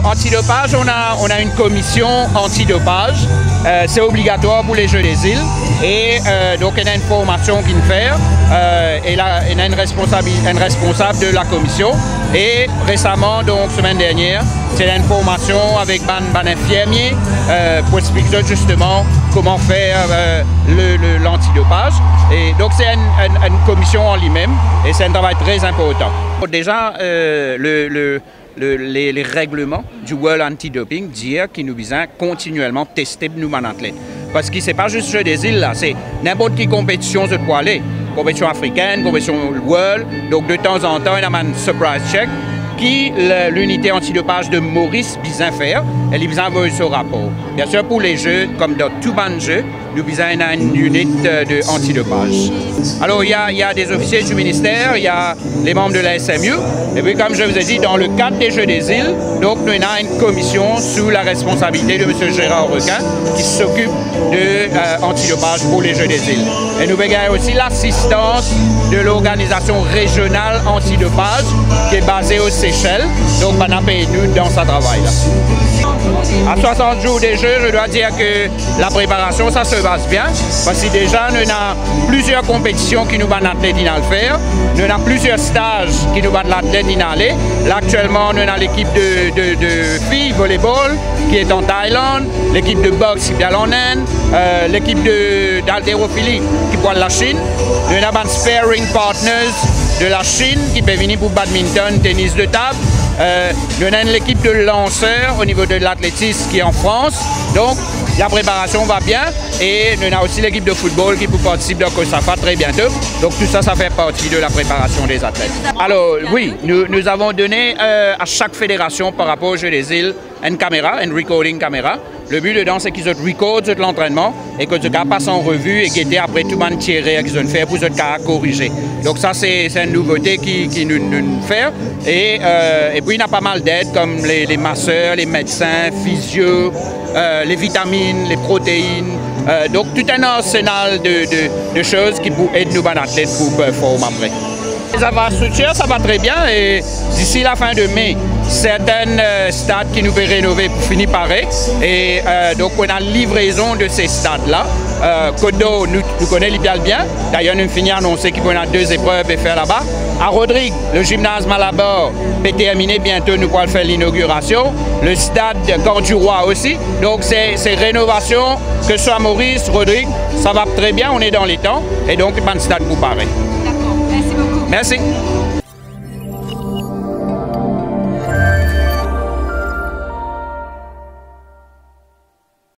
Alors, antidopage, on a une commission antidopage. C'est obligatoire pour les Jeux des îles. Et donc, il y a une formation qu'il fait. Et là, il y a une responsable de la commission. Et récemment, donc, semaine dernière, c'est une formation avec un infirmier pour expliquer justement comment faire l'antidopage. Et donc, c'est une commission en lui-même et c'est un travail très important. Déjà, les règlements du World Anti-Doping disent qu'ils nous visent continuellement tester nos athlètes. Parce que ce n'est pas juste Jeux des îles, là, c'est n'importe quelle compétition je peux aller. Compétition africaine, compétition world, donc de temps en temps, il y a un surprise check qui l'unité antidopage de Maurice Bizin faire et il a envoyé ce rapport. Bien sûr, pour les jeux, comme dans tout ban de jeux, nous avons une unité de antidopage. Alors, il y a des officiers du ministère, il y a les membres de la SMU, et puis comme je vous ai dit, dans le cadre des Jeux des îles, donc nous avons une commission sous la responsabilité de M. Gérard Requin qui s'occupe de antidopage pour les Jeux des îles. Et nous avons aussi l'assistance de l'organisation régionale antidopage qui est basée aux Seychelles, donc on a payé nous dans ce travail-là. À 60 jours des Jeux, je dois dire que la préparation, ça se passe bien, parce que déjà, nous avons plusieurs compétitions qui nous battent l'athlète à faire, nous avons plusieurs stages qui nous battent l'athlète à aller. Là, actuellement, nous avons l'équipe de filles volleyball qui est en Thaïlande, l'équipe de boxe qui est en Inde, l'équipe d'haltérophilie qui est la Chine. Nous avons un sparring partners de la Chine qui peut venir pour badminton, tennis de table. Nous avons l'équipe de lanceurs au niveau de l'athlétisme qui est en France. Donc, la préparation va bien et nous avons aussi l'équipe de football qui peut participer dans COSAFA très bientôt. Donc, tout ça, ça fait partie de la préparation des athlètes. Alors, oui, nous avons donné à chaque fédération par rapport aux Jeux des îles une caméra, une recording caméra. Le but dedans, c'est qu'ils recordent l'entraînement et que ils passent en revue et guetter après tout le monde tiré qu'ils ont fait pour corriger. Donc ça, c'est une nouveauté qui nous fait. Et puis, il y a pas mal d'aides comme les masseurs, les médecins, physio, les vitamines, les protéines. Donc, tout un arsenal de choses qui peuvent aider nos athlètes pour performer après. Les infrastructures, ça va très bien et d'ici la fin de mai, certaines stades qui nous peuvent rénover pour finir pareil. Et donc on a livraison de ces stades-là. Kodo, nous connaissons bien. D'ailleurs, nous finissons annoncer qu'il y a 2 épreuves à faire là-bas. À Rodrigue, le gymnase Malabar peut terminer bientôt, nous pourrons faire l'inauguration. Le stade Corduroy aussi. Donc ces rénovations, que ce soit Maurice, Rodrigue, ça va très bien, on est dans les temps. Et donc, il n'y a pas de stade pour pareil. D'accord, merci beaucoup. Merci.